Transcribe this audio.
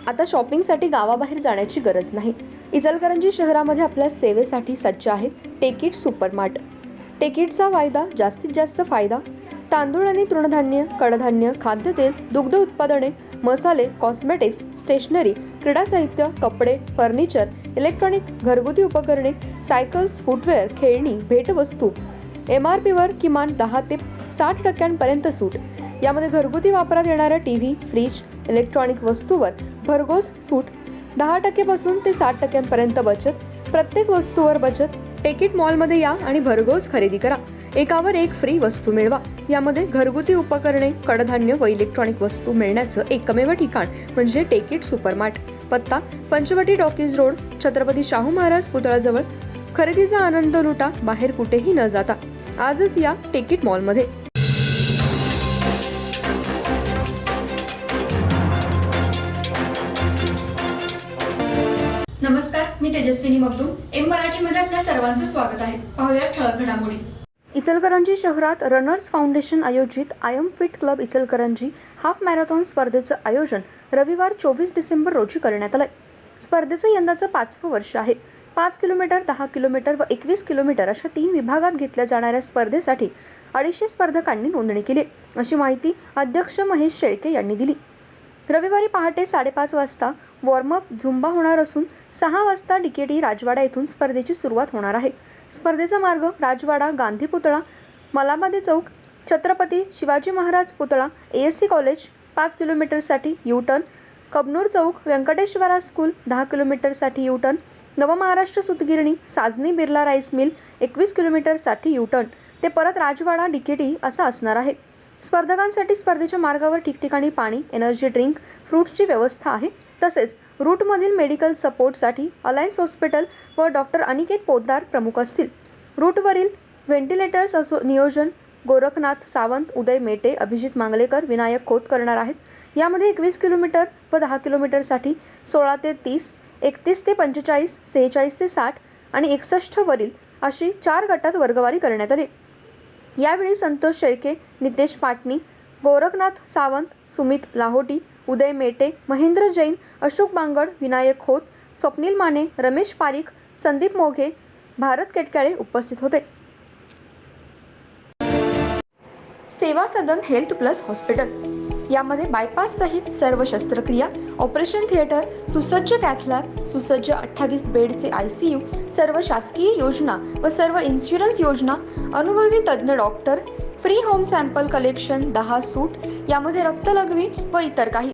आता शॉपिंगसाठी गावाबाहेर जाण्याची गरज नाही। इचलकरंजी शहरामध्ये आपल्या सेवेसाठी सज्ज आहे टेकिट सुपरमार्ट। टेकिटचा वायदा जास्तीत जास्त फायदा। तांदूळ आणि तृणधान्य, कडधान्य, खाद्यतेल, दुग्ध उत्पादने, मसाले, कॉस्मेटिक्स, स्टेशनरी, क्रीडा साहित्य, कपडे, फर्निचर, इलेक्ट्रॉनिक, घरगुती उपकरणे, सायकल्स, फुटवेअर, खेळणी, भेटवस्तू, MRP वर किमान 10 ते 60% सूट। यामध्ये घरगुती वापरात येणाऱ्या टीव्ही, फ्रीज, इलेक्ट्रॉनिक वस्तूवर भरघोस सूट। 10% पासून ते 60% बचत। प्रत्येक वस्तूवर बचत। टेकिट मॉलमध्ये या आणि भरघोस खरेदी करा। एकावर एक फ्री वस्तू मिळवा। यामध्ये घरगुती उपकरणे, कडधान्य व इलेक्ट्रॉनिक वस्तू मिळण्याचं एकमेव ठिकाण म्हणजे टेकिट सुपरमार्ट। पत्ता पंचवटी टॉकीज रोड, छत्रपती शाहू महाराज पुतळ्याजवळ। खरेदीचा आनंद लुटा बाहेर कुठेही न जाता। आजच या टेकिट मॉलमध्ये। नमस्कार, मी तेजस्विनी मगदूम। एम मराठीमध्ये आपल्या सर्वांचं स्वागत आहे। पाहूया ठळक घडामोडी। इचलकरंजी शहरात रनर्स फाउंडेशन आयोजित I am fit club Ichalkaranji half marathon स्पर्धेचं आयोजन रविवार 24 डिसेंबर रोजी करण्यात आलं। स्पर्धेचं यंदाचं 5वं वर्ष आहे। 5 किलोमीटर, 10 किलोमीटर व 21 किलोमीटर अशा 3 विभागात घेतल्या जाणाऱ्या स्पर्धेसाठी 250 स्पर्धकांनी नोंदणी केली, अशी माहिती अध्यक्ष महेश शेळके यांनी दिली। रविवारी पहाटे 5:30 वाजता वॉर्मअप झुंबा होणार असून 6 वाजता DKT राजवाडा येथून स्पर्धेची सुरुवात होणार आहे। स्पर्धेचा मार्ग राजवाडा, गांधी पुतळा, मलाबादी चौक, छत्रपती शिवाजी महाराज पुतळा, ASC कॉलेज 5 किलोमीटरसाठी U-टर्न, कबनूर चौक, व्यंकटेश्वरा स्कूल 10 किलोमीटरसाठी U-टर्न, नवमहाराष्ट्र सूतगिरणी, साजनी बिर्ला राईस मिल 21 किलोमीटरसाठी U-टर्न ते परत राजवाडा DKT असा असणार आहे। स्पर्धकांसाठी स्पर्धेच्या मार्गावर ठिकठिकाणी पाणी, एनर्जी ड्रिंक, फ्रूट्सची व्यवस्था आहे। तसेच रूटमधील मेडिकल सपोर्टसाठी अलायन्स हॉस्पिटल व डॉक्टर अनिकेत पोद्दार प्रमुख असतील। रूटवरील व्हेंटिलेटर्स नियोजन गोरखनाथ सावंत, उदय मेटे, अभिजित मांगलेकर, विनायक खोत करणार आहेत। यामध्ये 21 किलोमीटर व 10 किलोमीटरसाठी 16 ते 30, 31 ते 45, 46 ते 60 आणि 61 वरील अशी 4 गटात वर्गवारी करण्यात आली। यावेळी संतोष शेळके, नितेश पाटणी, गोरखनाथ सावंत, सुमित लाहोटी, उदय मेटे, महेंद्र जैन, अशोक बांगड, विनायक खोत, स्वप्नील माने, रमेश पारिक, संदीप मोघे, भारत केटकाळे उपस्थित होते। सेवा सदन हेल्थ प्लस हॉस्पिटल यामध्ये बायपास सहित सर्व शस्त्रक्रिया, ऑपरेशन थिएटर, सुसज्ज कॅथ लॅब, सुसज्ज 28 बेडचे ICU, सर्व शासकीय योजना व सर्व इन्शुरन्स योजना, अनुभवी तज्ञ doctor, free home sample collection, 10 सूट, यामध्ये रक्तलघवी व इतर काही